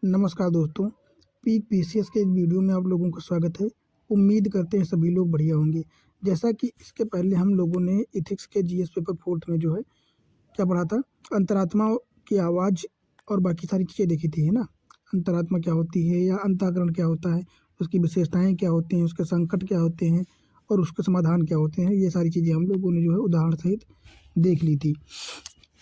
नमस्कार दोस्तों, peak PCS के एक वीडियो में आप लोगों का स्वागत है। उम्मीद करते हैं सभी लोग बढ़िया होंगे। जैसा कि इसके पहले हम लोगों ने एथिक्स के जीएस पेपर 4th में जो है क्या पढ़ा था, अंतरात्मा की आवाज़ और बाकी सारी चीज़ें देखी थी, है ना। अंतरात्मा क्या होती है या अंतःकरण क्या होता है, उसकी विशेषताएँ क्या होती हैं, उसके संकट क्या होते हैं और उसके समाधान क्या होते हैं, ये सारी चीज़ें हम लोगों ने जो है उदाहरण सहित देख ली थी।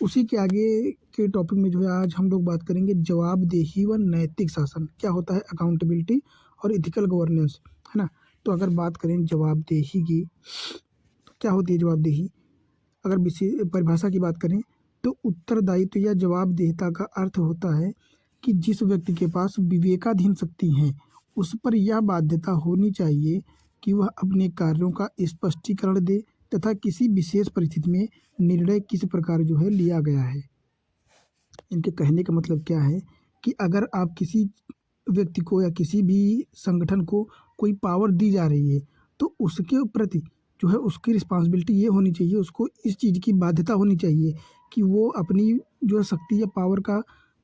उसी के आगे के टॉपिक में जो है आज हम लोग बात करेंगे जवाबदेही व नैतिक शासन। क्या होता है अकाउंटेबिलिटी और एथिकल गवर्नेंस, है ना। तो अगर बात करें जवाबदेही की, तो क्या होती है जवाबदेही? अगर विशेष परिभाषा की बात करें तो उत्तरदायित्व या जवाबदेहिता का अर्थ होता है कि जिस व्यक्ति के पास विवेकाधीन शक्ति है उस पर यह बाध्यता होनी चाहिए कि वह अपने कार्यों का स्पष्टीकरण दे तथा किसी विशेष परिस्थिति में निर्णय किस प्रकार जो है लिया गया है। इनके कहने का मतलब क्या है कि अगर आप किसी व्यक्ति को या किसी भी संगठन को कोई पावर दी जा रही है तो उसके प्रति जो है उसकी रिस्पॉन्सिबिलिटी ये होनी चाहिए, उसको इस चीज़ की बाध्यता होनी चाहिए कि वो अपनी जो है शक्ति या पावर का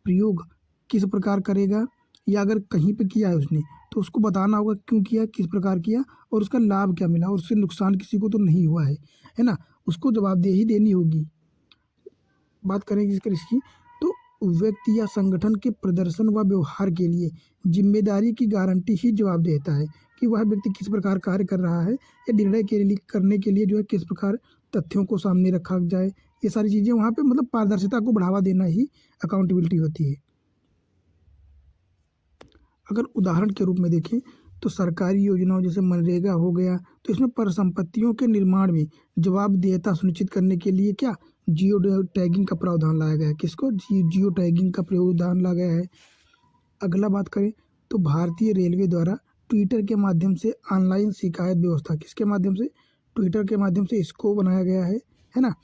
प्रयोग किस प्रकार करेगा, या अगर कहीं पे किया है उसने तो उसको बताना होगा क्यों किया, किस प्रकार किया और उसका लाभ क्या मिला और उससे नुकसान किसी को तो नहीं हुआ है ना। उसको जवाबदेही देनी होगी। बात करें इसकी तो व्यक्ति या संगठन के प्रदर्शन व व्यवहार के लिए जिम्मेदारी की गारंटी ही जवाब देता है कि वह व्यक्ति किस प्रकार कार्य कर रहा है या निर्णय के लिए करने के लिए जो है किस प्रकार तथ्यों को सामने रखा जाए। ये सारी चीज़ें वहाँ पे मतलब पारदर्शिता को बढ़ावा देना ही अकाउंटेबिलिटी होती है। अगर उदाहरण के रूप में देखें तो सरकारी योजनाओं जैसे मनरेगा हो गया, तो इसमें परिसंपत्तियों के निर्माण में जवाबदेहिता सुनिश्चित करने के लिए क्या जियो टैगिंग का प्रावधान लाया गया है। किसको जियो टैगिंग का प्रावधान लाया गया है। अगला बात करें तो भारतीय रेलवे द्वारा ट्विटर के माध्यम से ऑनलाइन शिकायत व्यवस्था, किसके माध्यम से, ट्विटर के माध्यम से इसको बनाया गया है ना।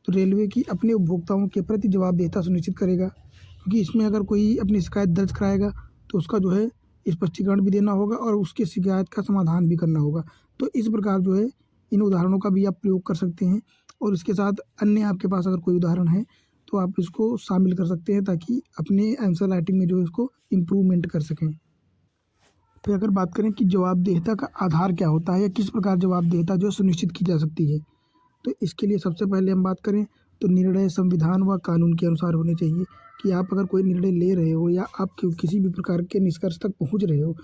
तो रेलवे की अपने उपभोक्ताओं के प्रति जवाबदेहिता सुनिश्चित करेगा, क्योंकि इसमें अगर कोई अपनी शिकायत दर्ज कराएगा तो उसका जो है स्पष्टीकरण भी देना होगा और उसकी शिकायत का समाधान भी करना होगा। तो इस प्रकार जो है इन उदाहरणों का भी आप प्रयोग कर सकते हैं और इसके साथ अन्य आपके पास अगर कोई उदाहरण है तो आप इसको शामिल कर सकते हैं ताकि अपने आंसर राइटिंग में जो है इसको इम्प्रूवमेंट कर सकें। फिर अगर बात करें कि जवाबदेहिता का आधार क्या होता है या किस प्रकार जवाबदेहिता जो सुनिश्चित की जा सकती है, तो इसके लिए सबसे पहले हम बात करें तो निर्णय संविधान व कानून के अनुसार होने चाहिए। कि आप अगर कोई निर्णय ले रहे हो या आप किसी भी प्रकार के निष्कर्ष तक पहुंच रहे हो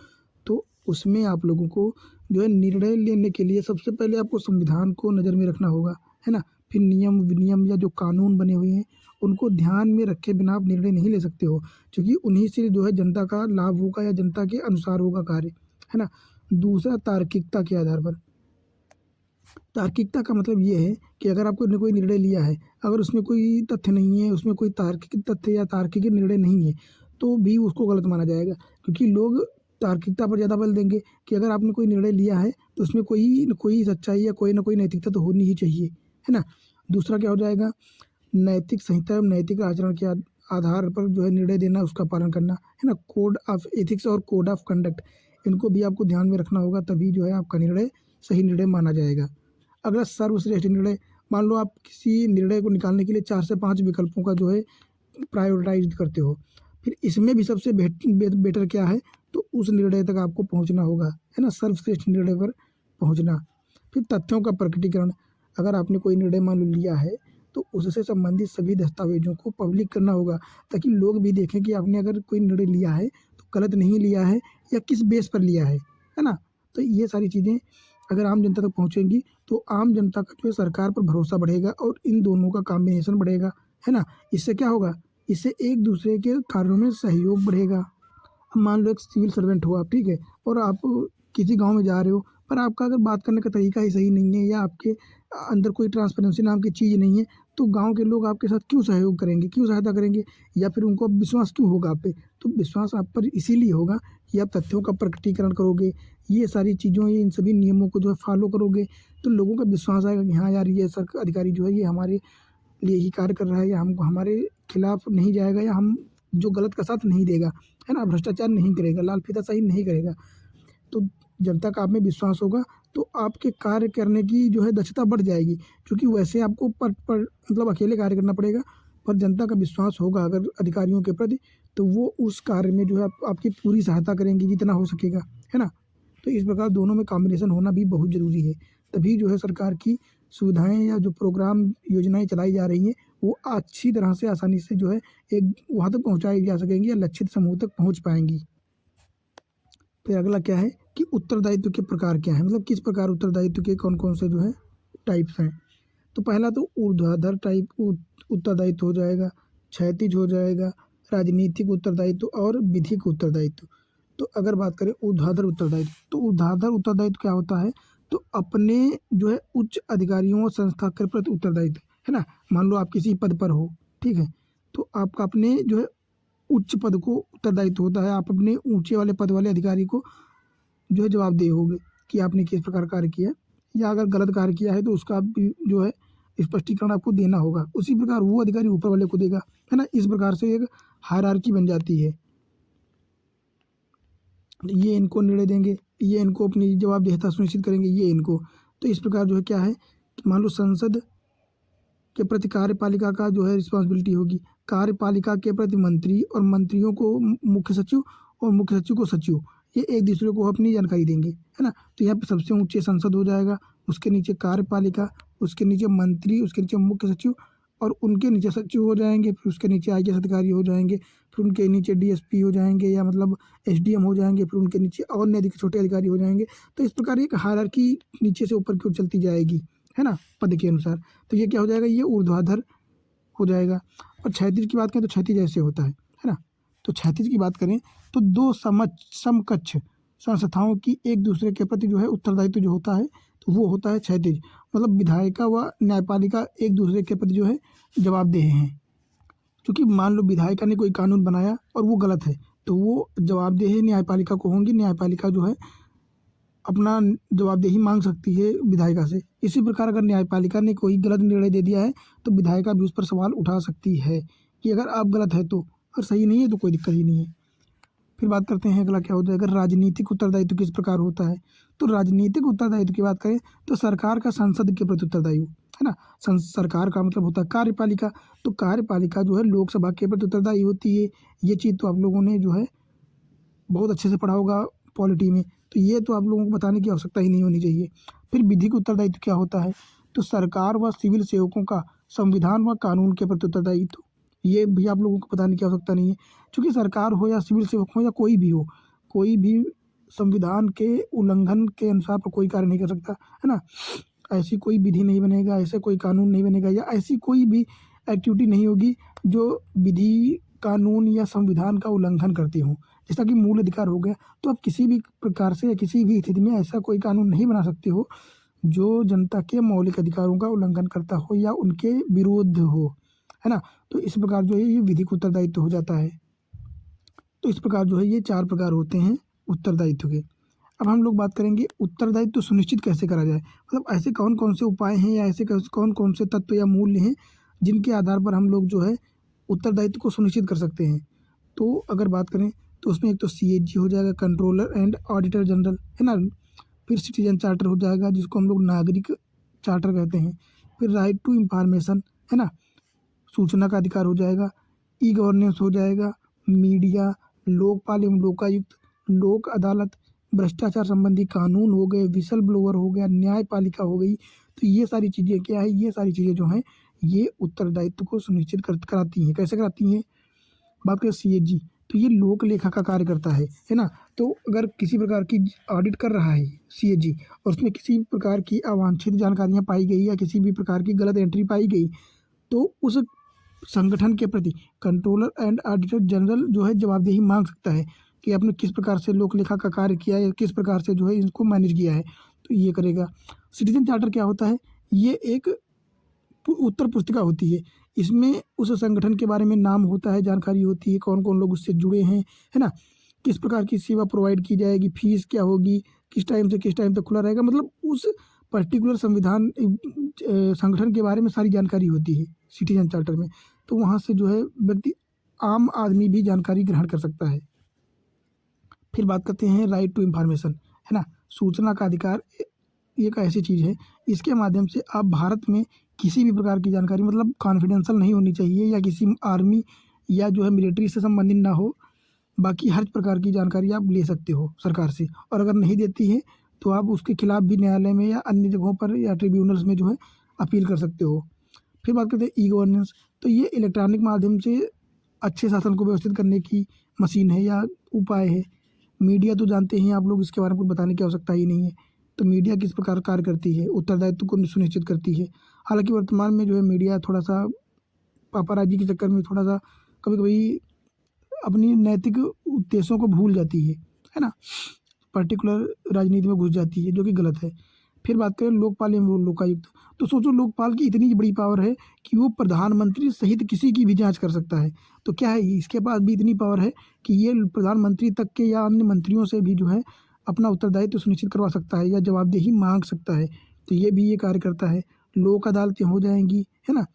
तो उसमें आप लोगों को जो है निर्णय लेने के लिए सबसे पहले आपको संविधान को नज़र में रखना होगा, है ना। फिर नियम विनियम या जो कानून बने हुए हैं उनको ध्यान में रखे बिना आप निर्णय नहीं ले सकते हो, क्योंकि उन्हीं से जो है जनता का लाभ होगा या जनता के अनुसार होगा कार्य, है ना। दूसरा, तार्किकता के आधार पर। तार्किकता का मतलब ये है कि अगर आपको ने कोई निर्णय लिया है, अगर उसमें कोई तथ्य नहीं है, उसमें कोई तार्किक तथ्य या तार्किक निर्णय नहीं है तो भी उसको गलत माना जाएगा, क्योंकि लोग तार्किकता पर ज़्यादा बल देंगे कि अगर आपने कोई निर्णय लिया है तो उसमें कोई न कोई सच्चाई या कोई ना कोई नैतिकता तो होनी ही चाहिए, है ना। दूसरा क्या हो जाएगा, नैतिक संहिता एवं नैतिक आचरण के आधार पर जो है निर्णय देना, उसका पालन करना, है ना। कोड ऑफ एथिक्स और कोड ऑफ कंडक्ट, इनको भी आपको ध्यान में रखना होगा, तभी जो है आपका निर्णय सही निर्णय माना जाएगा। अगला, सर्वश्रेष्ठ निर्णय। मान लो आप किसी निर्णय को निकालने के लिए 4 से 5 विकल्पों का जो है प्रायोरिटाइज करते हो, फिर इसमें भी सबसे बेटर क्या है तो उस निर्णय तक आपको पहुंचना होगा, है ना, सर्वश्रेष्ठ निर्णय पर पहुंचना। फिर तथ्यों का प्रकटीकरण। अगर आपने कोई निर्णय मान लो लिया है तो उससे संबंधित सभी दस्तावेजों को पब्लिक करना होगा, ताकि लोग भी देखें कि आपने अगर कोई निर्णय लिया है तो गलत नहीं लिया है या किस बेस पर लिया है ना। तो ये सारी चीज़ें अगर आम जनता तक पहुँचेंगी तो आम जनता का जो है सरकार पर भरोसा बढ़ेगा और इन दोनों का कॉम्बिनेशन बढ़ेगा, है ना। इससे क्या होगा, इससे एक दूसरे के कार्यों में सहयोग बढ़ेगा। अब मान लो एक सिविल सर्वेंट हो आप, ठीक है, और आप किसी गांव में जा रहे हो पर आपका अगर बात करने का तरीका ही सही नहीं है या आपके अंदर कोई ट्रांसपेरेंसी नाम की चीज़ नहीं है तो गांव के लोग आपके साथ क्यों सहयोग करेंगे, क्यों सहायता करेंगे, या फिर उनको अब विश्वास क्यों होगा आप पे। तो विश्वास आप पर इसीलिए होगा कि आप तथ्यों का प्रकटीकरण करोगे, ये सारी चीज़ों ये इन सभी नियमों को जो है फॉलो करोगे तो लोगों का विश्वास आएगा कि हाँ यार ये सरकार अधिकारी जो है ये हमारे लिए ही कार्य कर रहा है या हमको हमारे खिलाफ नहीं जाएगा या हम जो गलत का साथ नहीं देगा, है ना, भ्रष्टाचार नहीं करेगा, लाल फीताशाही नहीं करेगा। तो जनता का आप में विश्वास होगा तो आपके कार्य करने की जो है दक्षता बढ़ जाएगी, क्योंकि वैसे आपको पर मतलब अकेले कार्य करना पड़ेगा, पर जनता का विश्वास होगा अगर अधिकारियों के प्रति, तो वो उस कार्य में जो है आपकी पूरी सहायता करेंगे जितना हो सकेगा, है ना। तो इस प्रकार दोनों में कॉम्बिनेशन होना भी बहुत ज़रूरी है, तभी जो है सरकार की सुविधाएं या जो प्रोग्राम योजनाएं चलाई जा रही हैं वो अच्छी तरह से आसानी से जो है एक वहाँ तक पहुँचाई जा सकेंगी या लक्षित समूह तक पहुँच पाएंगी। फिर अगला क्या है कि उत्तरदायित्व के प्रकार क्या है, मतलब किस प्रकार उत्तरदायित्व के कौन कौन से जो है टाइप्स हैं। तो पहला तो ऊर्ध्वाधर टाइप उत्तरदायित्व हो जाएगा, क्षैतिज हो जाएगा, राजनीतिक उत्तरदायित्व और विधिक उत्तरदायित्व। तो अगर बात करें ऊर्ध्वाधर उत्तरदायित्व, तो ऊर्ध्वाधर उत्तरदायित्व क्या होता है, तो अपने जो है उच्च अधिकारियों और संस्था के प्रति उत्तरदायित्व, है ना। मान लो आप किसी पद पर हो, ठीक है, तो आपका अपने जो है उच्च पद को उत्तरदायित्व होता है, आप अपने ऊंचे वाले पद वाले अधिकारी को जो है जवाबदेह होगे कि आपने किस प्रकार कार्य किया, या अगर गलत कार्य किया है तो उसका भी जो है स्पष्टीकरण आपको देना होगा। उसी प्रकार वो अधिकारी ऊपर वाले को देगा, है ना। इस प्रकार से एक हायरार्की बन जाती है, ये इनको निर्णय देंगे, ये इनको अपनी जवाबदेहिता सुनिश्चित करेंगे, ये इनको। तो इस प्रकार जो है क्या है कि मान लो संसद के प्रति कार्यपालिका का जो है रिस्पॉन्सिबिलिटी होगी, कार्यपालिका के प्रति मंत्री, और मंत्रियों को मुख्य सचिव, और मुख्य सचिव को सचिव, ये एक दूसरे को अपनी जानकारी देंगे, है ना। तो यहाँ पे सबसे ऊंचे संसद हो जाएगा, उसके नीचे कार्यपालिका, उसके नीचे मंत्री, उसके नीचे मुख्य सचिव, और उनके नीचे सचिव हो जाएंगे, फिर उसके नीचे आईएएस अधिकारी हो जाएंगे, फिर उनके नीचे डीएसपी हो जाएंगे या मतलब एसडीएम हो जाएंगे, फिर उनके नीचे और अधिक छोटे अधिकारी हो जाएंगे। तो इस प्रकार एक हायरार्की नीचे से ऊपर की ओर चलती जाएगी, है ना, पद के अनुसार। तो ये क्या हो जाएगा, ये ऊर्ध्वाधर हो जाएगा। और क्षैतिज की बात करें तो क्षैतिज ऐसे होता है ना। तो क्षैतिज की बात करें तो दो समकक्ष संस्थाओं की एक दूसरे के प्रति जो है उत्तरदायित्व जो होता है, तो वो होता है क्षैतिज। मतलब विधायिका व न्यायपालिका एक दूसरे के प्रति जो है जवाबदेह हैं। क्योंकि मान लो विधायिका ने कोई कानून बनाया और वो गलत है, तो वो जवाबदेह न्यायपालिका को होंगी, न्यायपालिका जो है अपना जवाबदेही मांग सकती है विधायिका से। इसी प्रकार अगर न्यायपालिका ने कोई गलत निर्णय दे दिया है तो विधायिका भी उस पर सवाल उठा सकती है कि अगर आप गलत है तो, और सही नहीं है तो कोई दिक्कत ही नहीं है। फिर बात करते हैं अगला क्या होता है, अगर राजनीतिक उत्तरदायित्व किस प्रकार होता है। तो राजनीतिक उत्तरदायित्व की बात करें तो सरकार का संसद के प्रति उत्तरदायित्व, है ना। सरकार का मतलब होता है कार्यपालिका, तो कार्यपालिका जो है लोकसभा के प्रति उत्तरदायी होती है। ये चीज़ तो आप लोगों ने जो है बहुत अच्छे से पढ़ा होगा पॉलिटी में, तो ये तो आप लोगों को बताने की आवश्यकता ही नहीं होनी चाहिए। फिर विधिक उत्तरदायित्व क्या होता है, तो सरकार व सिविल सेवकों का संविधान व कानून के प्रति उत्तरदायित्व, ये भी आप लोगों को बताने की आवश्यकता नहीं है। क्योंकि सरकार हो या सिविल सेवक हो या कोई भी हो, कोई भी संविधान के उल्लंघन के अनुसार पर कोई कार्य नहीं कर सकता, है ना। ऐसी कोई विधि नहीं बनेगा, ऐसे कोई कानून नहीं बनेगा, या ऐसी कोई भी एक्टिविटी नहीं होगी जो विधि, कानून या संविधान का उल्लंघन करती हो। जैसा कि मूल अधिकार हो गया, तो आप किसी भी प्रकार से या किसी भी स्थिति में ऐसा कोई कानून नहीं बना सकते हो जो जनता के मौलिक अधिकारों का उल्लंघन करता हो या उनके विरुद्ध हो, है ना। तो इस प्रकार जो है ये विधिक उत्तरदायित्व हो जाता है। तो इस प्रकार जो है ये 4 प्रकार होते हैं उत्तरदायित्व के। अब हम लोग बात करेंगे उत्तरदायित्व सुनिश्चित कैसे करा जाए, मतलब ऐसे कौन कौन से उपाय हैं या ऐसे कौन कौन से तत्व या मूल्य हैं जिनके आधार पर हम लोग जो है उत्तरदायित्व को सुनिश्चित कर सकते हैं। तो अगर बात करें तो उसमें एक तो सीएजी हो जाएगा, कंट्रोलर एंड ऑडिटर जनरल, है ना। फिर सिटीजन चार्टर हो जाएगा जिसको हम लोग नागरिक चार्टर कहते हैं। फिर राइट टू इंफॉर्मेशन, है ना, सूचना का अधिकार हो जाएगा। ई गवर्नेंस हो जाएगा, मीडिया, लोकपाल एवं लोकायुक्त, लोक अदालत, भ्रष्टाचार संबंधी कानून हो गए, विसल ब्लोअर हो गया, न्यायपालिका हो गई। तो ये सारी चीज़ें क्या है, ये सारी चीज़ें जो हैं ये उत्तरदायित्व को सुनिश्चित कराती हैं। कैसे कराती हैं, बात करें सीएजी, तो ये लोक लेखा का कार्य करता है ना। तो अगर किसी प्रकार की ऑडिट कर रहा है सीएजी और उसमें किसी प्रकार की अवांछित जानकारियां पाई गई या किसी भी प्रकार की गलत एंट्री पाई गई, तो उस संगठन के प्रति कंट्रोलर एंड ऑडिटर जनरल जो है जवाबदेही मांग सकता है कि आपने किस प्रकार से लोक लेखा का कार्य किया है, किस प्रकार से जो है इसको मैनेज किया है, तो ये करेगा। सिटीजन चार्टर क्या होता है, ये एक उत्तर पुस्तिका होती है। इसमें उस संगठन के बारे में नाम होता है, जानकारी होती है, कौन कौन लोग उससे जुड़े हैं, है ना, किस प्रकार की सेवा प्रोवाइड की जाएगी, फीस क्या होगी, किस टाइम से किस टाइम तक खुला रहेगा, मतलब उस पर्टिकुलर संगठन के बारे में सारी जानकारी होती है सिटीजन चार्टर में। तो वहाँ से जो है व्यक्ति, आम आदमी भी जानकारी ग्रहण कर सकता है। फिर बात करते हैं राइट टू इंफॉर्मेशन, है ना, सूचना का अधिकार। एक ऐसी चीज़ है इसके माध्यम से आप भारत में किसी भी प्रकार की जानकारी मतलब कॉन्फिडेंशियल नहीं होनी चाहिए या किसी आर्मी या जो है मिलिट्री से संबंधित ना हो। बाकी हर प्रकार की जानकारी आप ले सकते हो सरकार से, और अगर नहीं देती है तो आप उसके खिलाफ भी न्यायालय में या अन्य जगहों पर या ट्रिब्यूनल्स में जो है अपील कर सकते हो। फिर बात करते हैं ई गवर्नेंस। तो ये इलेक्ट्रॉनिक माध्यम से अच्छे शासन को व्यवस्थित करने की मशीन है या उपाय है। मीडिया तो जानते हैं आप लोग, इसके बारे में कुछ बताने की आवश्यकता ही नहीं है। तो मीडिया किस प्रकार कार्य करती है, उत्तरदायित्व को सुनिश्चित करती है। हालांकि वर्तमान में जो है मीडिया थोड़ा सा पापाराजी के चक्कर में थोड़ा सा कभी कभी अपनी नैतिक उद्देश्यों को भूल जाती है ना, पर्टिकुलर राजनीति में घुस जाती है, जो कि गलत है। फिर बात करें लोकपाल एवं लोकायुक्त। तो सोचो लोकपाल की इतनी बड़ी पावर है कि वो प्रधानमंत्री सहित किसी की भी जांच कर सकता है। तो क्या है, इसके पास भी इतनी पावर है कि ये प्रधानमंत्री तक के या अन्य मंत्रियों से भी जो है अपना उत्तरदायित्व सुनिश्चित करवा सकता है या जवाबदेही मांग सकता है। तो ये भी ये कार्य करता है। लोक अदालतें हो जाएंगी, है ना,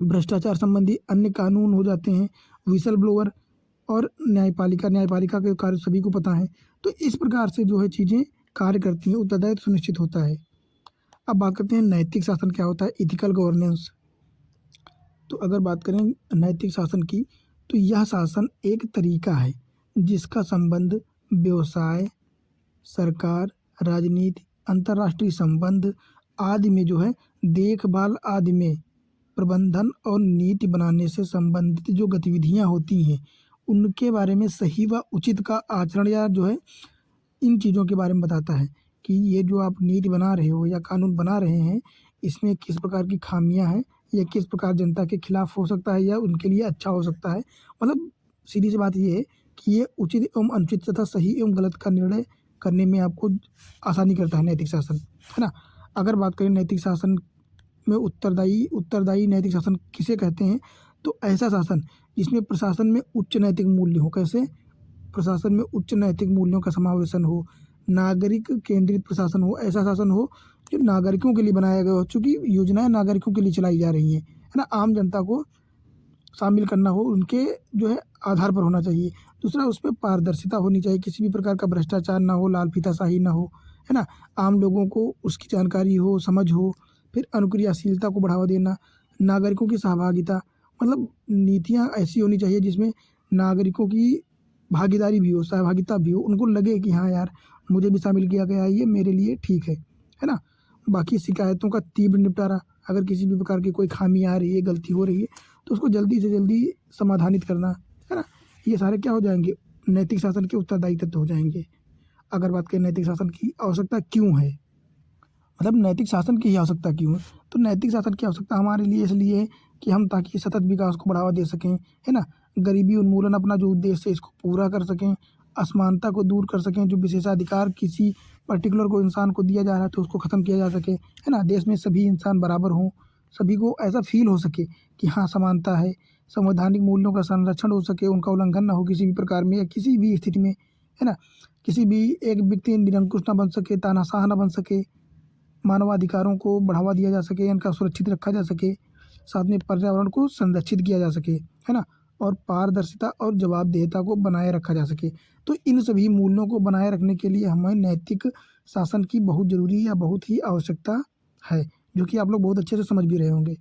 भ्रष्टाचार संबंधी अन्य कानून हो जाते हैं, विसल ब्लोअर और न्यायपालिका के कार्य सभी को पता है। तो इस प्रकार से जो है चीज़ें कार्य करती हैं, उत्तरदायित्व सुनिश्चित होता है। अब बात करते हैं नैतिक शासन क्या होता है, इथिकल गवर्नेंस। तो अगर बात करें नैतिक शासन की, तो यह शासन एक तरीका है जिसका संबंध व्यवसाय, सरकार, राजनीति, अंतर्राष्ट्रीय संबंध आदि में जो है देखभाल आदि में प्रबंधन और नीति बनाने से संबंधित जो गतिविधियां होती हैं उनके बारे में सही व उचित का आचरण या जो है इन चीज़ों के बारे में बताता है कि ये जो आप नीति बना रहे हो या कानून बना रहे हैं इसमें किस प्रकार की खामियां हैं या किस प्रकार जनता के खिलाफ हो सकता है या उनके लिए अच्छा हो सकता है। मतलब सीधी सी बात ये है कि ये उचित एवं अनुचित तथा सही एवं गलत का निर्णय करने में आपको आसानी करता है नैतिक शासन, है ना। अगर बात करें नैतिक शासन में उत्तरदायी नैतिक शासन किसे कहते हैं, तो ऐसा शासन जिसमें प्रशासन में उच्च नैतिक मूल्य हो। कैसे, प्रशासन में उच्च नैतिक मूल्यों का समावेशन हो, नागरिक केंद्रित प्रशासन हो, ऐसा शासन हो जो नागरिकों के लिए बनाया गया हो, चूँकि योजनाएं नागरिकों के लिए चलाई जा रही हैं, है ना, आम जनता को शामिल करना हो, उनके जो है आधार पर होना चाहिए। दूसरा, उसमें पारदर्शिता होनी चाहिए, किसी भी प्रकार का भ्रष्टाचार ना हो, लाल फीताशाही ना हो, है ना, आम लोगों को उसकी जानकारी हो, समझ हो। फिर अनुक्रियाशीलता को बढ़ावा देना, नागरिकों की सहभागिता, मतलब नीतियाँ ऐसी होनी चाहिए जिसमें नागरिकों की भागीदारी भी हो, सहभागिता भी हो, उनको लगे कि हाँ यार मुझे भी शामिल किया गया है, ये मेरे लिए ठीक है ना। बाकी शिकायतों का तीव्र निपटारा, अगर किसी भी प्रकार की कोई खामी आ रही है, गलती हो रही है तो उसको जल्दी से जल्दी समाधानित करना, है ना। ये सारे क्या हो जाएंगे, नैतिक शासन के उत्तरदायी तत्व हो जाएंगे। अगर बात करें नैतिक शासन की आवश्यकता क्यों है, मतलब नैतिक शासन की ही आवश्यकता क्यों है, तो नैतिक शासन की आवश्यकता हमारे लिए इसलिए है कि हम ताकि सतत विकास को बढ़ावा दे सकें, है ना, गरीबी उन्मूलन अपना जो उद्देश्य है इसको पूरा कर सकें, असमानता को दूर कर सकें, जो विशेषाधिकार किसी पर्टिकुलर को इंसान को दिया जा रहा है तो उसको ख़त्म किया जा सके, है ना, देश में सभी इंसान बराबर हों, सभी को ऐसा फील हो सके कि हाँ समानता है, संवैधानिक मूल्यों का संरक्षण हो सके, उनका उल्लंघन ना हो किसी भी प्रकार में या किसी भी स्थिति में, है ना, किसी भी एक व्यक्ति निरंकुश ना बन सके, तानाशाह ना बन सके, मानवाधिकारों को बढ़ावा दिया जा सके, इनका सुरक्षित रखा जा सके, साथ में पर्यावरण को संरक्षित किया जा सके, है ना, और पारदर्शिता और जवाबदेहिता को बनाए रखा जा सके। तो इन सभी मूल्यों को बनाए रखने के लिए हमें नैतिक शासन की बहुत ज़रूरी या बहुत ही आवश्यकता है, जो कि आप लोग बहुत अच्छे से समझ भी रहे होंगे।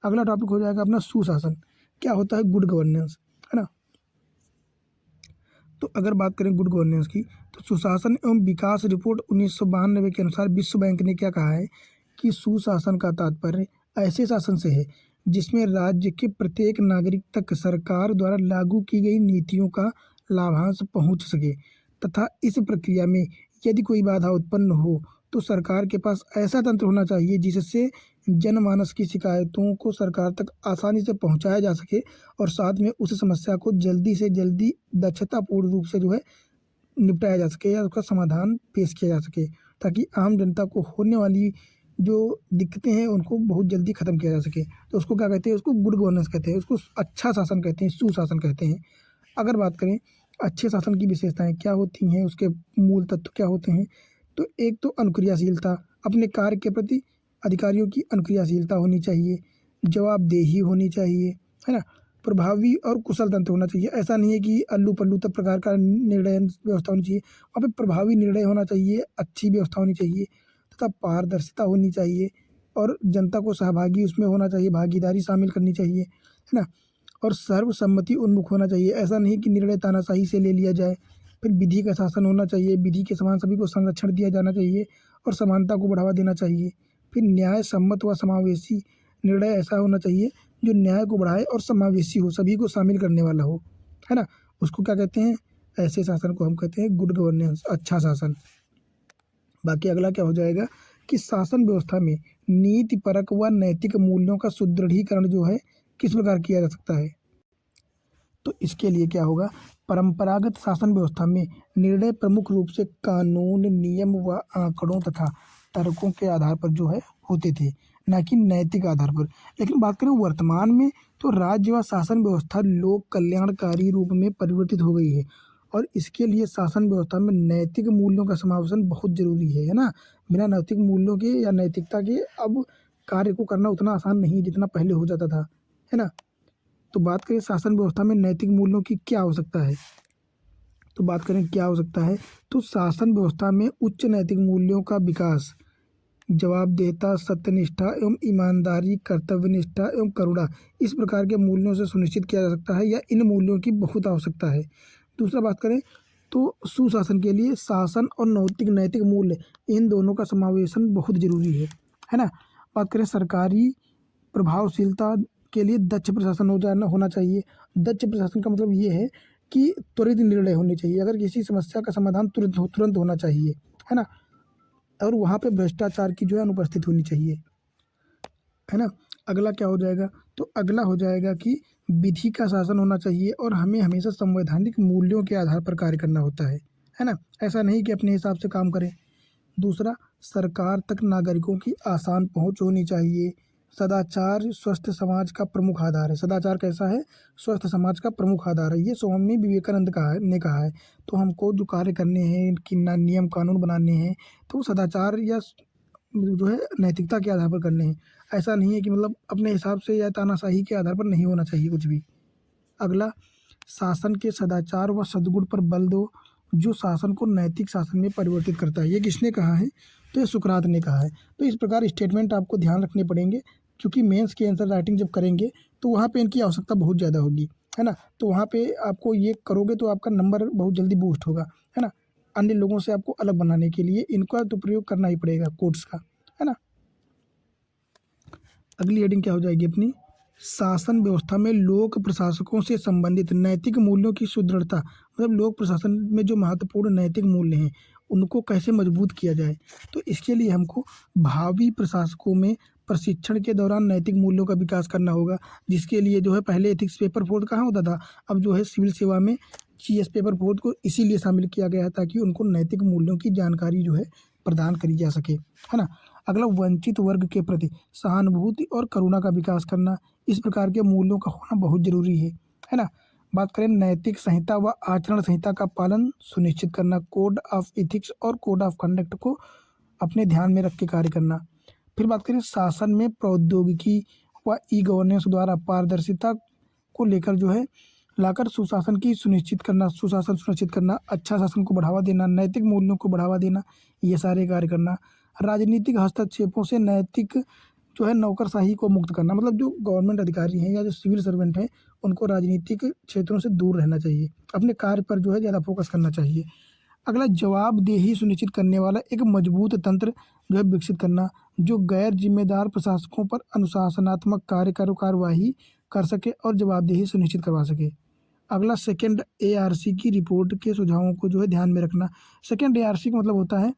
अगला टॉपिक हो जाएगा अपना सुशासन। क्या होता है गुड गवर्नेंस, है ना। तो अगर बात करें गुड गवर्नेंस की, तो सुशासन एवं विकास रिपोर्ट 1992 के अनुसार विश्व बैंक ने क्या कहा है कि सुशासन का तात्पर्य ऐसे शासन से है जिसमें राज्य के प्रत्येक नागरिक तक सरकार द्वारा लागू की गई नीतियों का लाभांश पहुंच सके तथा इस प्रक्रिया में यदि कोई बाधा उत्पन्न हो तो सरकार के पास ऐसा तंत्र होना चाहिए जिससे जनमानस की शिकायतों को सरकार तक आसानी से पहुंचाया जा सके और साथ में उस समस्या को जल्दी से जल्दी दक्षतापूर्ण रूप से जो है निपटाया जा सके या उसका समाधान पेश किया जा सके, ताकि आम जनता को होने वाली जो दिक्कतें हैं उनको बहुत जल्दी ख़त्म किया जा सके। तो उसको क्या कहते हैं, उसको गुड गवर्नेंस कहते हैं, उसको अच्छा शासन कहते हैं, सुशासन कहते हैं। अगर बात करें अच्छे शासन की विशेषताएं क्या होती हैं, उसके मूल तत्व क्या होते हैं, तो एक तो अनुक्रियाशीलता, अपने कार्य के प्रति अधिकारियों की अनुक्रियाशीलता होनी चाहिए, जवाबदेही होनी चाहिए, है ना, प्रभावी और कुशल तंत्र होना चाहिए। ऐसा नहीं है कि अल्लू पल्लू तब प्रकार का निर्णय व्यवस्था होनी चाहिए, वहाँ पे प्रभावी निर्णय होना चाहिए, अच्छी व्यवस्था होनी चाहिए तथा पारदर्शिता होनी चाहिए, और जनता को सहभागी उसमें होना चाहिए, भागीदारी शामिल करनी चाहिए, है ना। और सर्वसम्मति उन्मुख होना चाहिए, ऐसा नहीं कि निर्णय तानाशाही से ले लिया जाए। फिर विधि का शासन होना चाहिए, विधि के समान सभी को संरक्षण दिया जाना चाहिए और समानता को बढ़ावा देना चाहिए। फिर न्याय सम्मत व समावेशी निर्णय ऐसा होना चाहिए जो न्याय को बढ़ाए और समावेशी हो, सभी को शामिल करने वाला हो, है ना। उसको क्या कहते हैं, ऐसे शासन को हम कहते हैं गुड गवर्नेंस, अच्छा शासन। बाकी अगला क्या हो जाएगा कि शासन व्यवस्था में नीति परक व नैतिक मूल्यों का सुदृढ़ीकरण जो है किस प्रकार किया जा सकता है। तो इसके लिए क्या होगा, परंपरागत शासन व्यवस्था में निर्णय प्रमुख रूप से कानून, नियम व आंकड़ों तथा तर्कों के आधार पर जो है होते थे, न कि नैतिक आधार पर। लेकिन बात करें वर्तमान में, तो राज्य व शासन व्यवस्था लोक कल्याणकारी रूप में परिवर्तित हो गई है और इसके लिए शासन व्यवस्था में नैतिक मूल्यों का समावेशन बहुत जरूरी है ना। बिना नैतिक मूल्यों के या नैतिकता के अब कार्य को करना उतना आसान नहीं जितना पहले हो जाता था, है ना। तो बात करें शासन व्यवस्था में नैतिक मूल्यों की क्या आवश्यकता है, तो बात करें क्या हो सकता है, तो शासन व्यवस्था में उच्च नैतिक मूल्यों का विकास, जवाबदेहिता, सत्यनिष्ठा एवं ईमानदारी, कर्तव्यनिष्ठा एवं करुणा, इस प्रकार के मूल्यों से सुनिश्चित किया जा सकता है या इन मूल्यों की बहुत आवश्यकता है। दूसरा बात करें तो सुशासन के लिए शासन और नैतिक नैतिक मूल्य, इन दोनों का समावेशन बहुत जरूरी है ना। बात करें सरकारी प्रभावशीलता के लिए दक्ष प्रशासन होना चाहिए। दक्ष प्रशासन का मतलब ये है कि त्वरित निर्णय होने चाहिए, अगर किसी समस्या का समाधान तुरंत होना चाहिए, है ना। और वहाँ पे भ्रष्टाचार की जो है अनुपस्थित होनी चाहिए, है ना। अगला क्या हो जाएगा, तो अगला हो जाएगा कि विधि का शासन होना चाहिए और हमें हमेशा संवैधानिक मूल्यों के आधार पर कार्य करना होता है ना। ऐसा नहीं कि अपने हिसाब से काम करें। दूसरा, सरकार तक नागरिकों की आसान पहुंच होनी चाहिए। सदाचार स्वस्थ समाज का प्रमुख आधार है। सदाचार कैसा है, स्वस्थ समाज का प्रमुख आधार है, ये स्वामी विवेकानंद ने कहा है। तो हमको जो कार्य करने हैं कि नियम कानून बनाने हैं तो वो सदाचार या जो है नैतिकता के आधार पर करने हैं। ऐसा नहीं है कि मतलब अपने हिसाब से या तानाशाही के आधार पर नहीं होना चाहिए कुछ भी। अगला, शासन के सदाचार व सद्गुण पर बल दो जो शासन को नैतिक शासन में परिवर्तित करता है। ये किसने कहा है, तो ये सुकरात ने कहा है। तो इस प्रकार स्टेटमेंट आपको ध्यान रखने पड़ेंगे क्योंकि मेंस की आंसर राइटिंग जब करेंगे तो वहाँ पे इनकी आवश्यकता बहुत ज़्यादा होगी, है ना। तो वहाँ पे आपको ये करोगे तो आपका नंबर बहुत जल्दी बूस्ट होगा, है ना। अन्य लोगों से आपको अलग बनाने के लिए इनका तो प्रयोग करना ही पड़ेगा कोट्स का, है ना। अगली हेडिंग क्या हो जाएगी अपनी, शासन व्यवस्था में लोक प्रशासकों से संबंधित नैतिक मूल्यों की सुदृढ़ता, मतलब लोक प्रशासन में जो महत्वपूर्ण नैतिक मूल्य हैं उनको कैसे मजबूत किया जाए। तो इसके लिए हमको भावी प्रशासकों में प्रशिक्षण के दौरान नैतिक मूल्यों का विकास करना होगा, जिसके लिए जो है पहले एथिक्स पेपर 4 कहाँ होता था, अब जो है सिविल सेवा में जीएस पेपर 4 को इसीलिए शामिल किया गया है ताकि उनको नैतिक मूल्यों की जानकारी जो है प्रदान करी जा सके, है ना। अगला, वंचित वर्ग के प्रति सहानुभूति और करुणा का विकास करना, इस प्रकार के मूल्यों का होना बहुत जरूरी है ना। बात करें नैतिक संहिता व आचरण संहिता का पालन सुनिश्चित करना, कोड ऑफ इथिक्स और कोड ऑफ कंडक्ट को अपने ध्यान में रख के कार्य करना। फिर बात करें शासन में प्रौद्योगिकी व ई गवर्नेंस द्वारा पारदर्शिता को लेकर जो है लाकर सुशासन सुनिश्चित करना, अच्छा शासन को बढ़ावा देना, नैतिक मूल्यों को बढ़ावा देना, ये सारे कार्य करना। राजनीतिक हस्तक्षेपों से नैतिक जो है नौकरशाही को मुक्त करना, मतलब जो गवर्नमेंट अधिकारी हैं या जो सिविल सर्वेंट हैं उनको राजनीतिक क्षेत्रों से दूर रहना चाहिए, अपने कार्य पर जो है ज़्यादा फोकस करना चाहिए। अगला, जवाबदेही सुनिश्चित करने वाला एक मजबूत तंत्र जो है विकसित करना, जो गैर जिम्मेदार प्रशासकों पर अनुशासनात्मक कार्यवाही कर सके और जवाबदेही सुनिश्चित करवा सके। अगला, सेकंड एआरसी की रिपोर्ट के सुझावों को जो है ध्यान में रखना। सेकंड एआरसी का मतलब होता है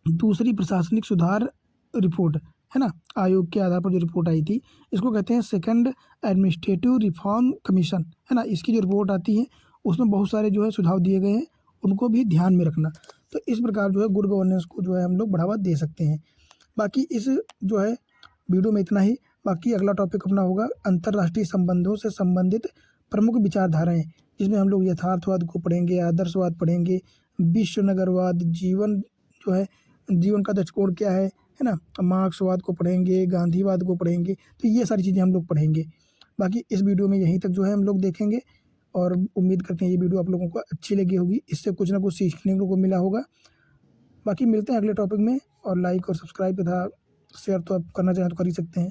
दूसरी प्रशासनिक सुधार रिपोर्ट, है ना। आयोग के आधार पर जो रिपोर्ट आई थी इसको कहते हैं सेकंड एडमिनिस्ट्रेटिव रिफॉर्म कमीशन, है ना। इसकी जो रिपोर्ट आती है उसमें बहुत सारे जो है सुझाव दिए गए हैं, उनको भी ध्यान में रखना। तो इस प्रकार जो है गुड गवर्नेंस को जो है हम लोग बढ़ावा दे सकते हैं। बाकी इस जो है वीडियो में इतना ही। बाकी अगला टॉपिक अपना होगा अंतर्राष्ट्रीय संबंधों से संबंधित प्रमुख विचारधाराएं, जिसमें हम लोग यथार्थवाद को पढ़ेंगे, आदर्शवाद पढ़ेंगे, विश्व नगरवाद, जीवन जो है जीवन का दृष्टिकोण क्या है ना। मार्क्सवाद को पढ़ेंगे, गांधीवाद को पढ़ेंगे, तो ये सारी चीज़ें हम लोग पढ़ेंगे। बाकी इस वीडियो में यहीं तक जो है हम लोग देखेंगे और उम्मीद करते हैं ये वीडियो आप लोगों को अच्छी लगी होगी, इससे कुछ ना कुछ सीखने को मिला होगा। बाकी मिलते हैं अगले टॉपिक में और लाइक और सब्सक्राइब तथा शेयर तो आप करना चाहें तो कर ही सकते हैं।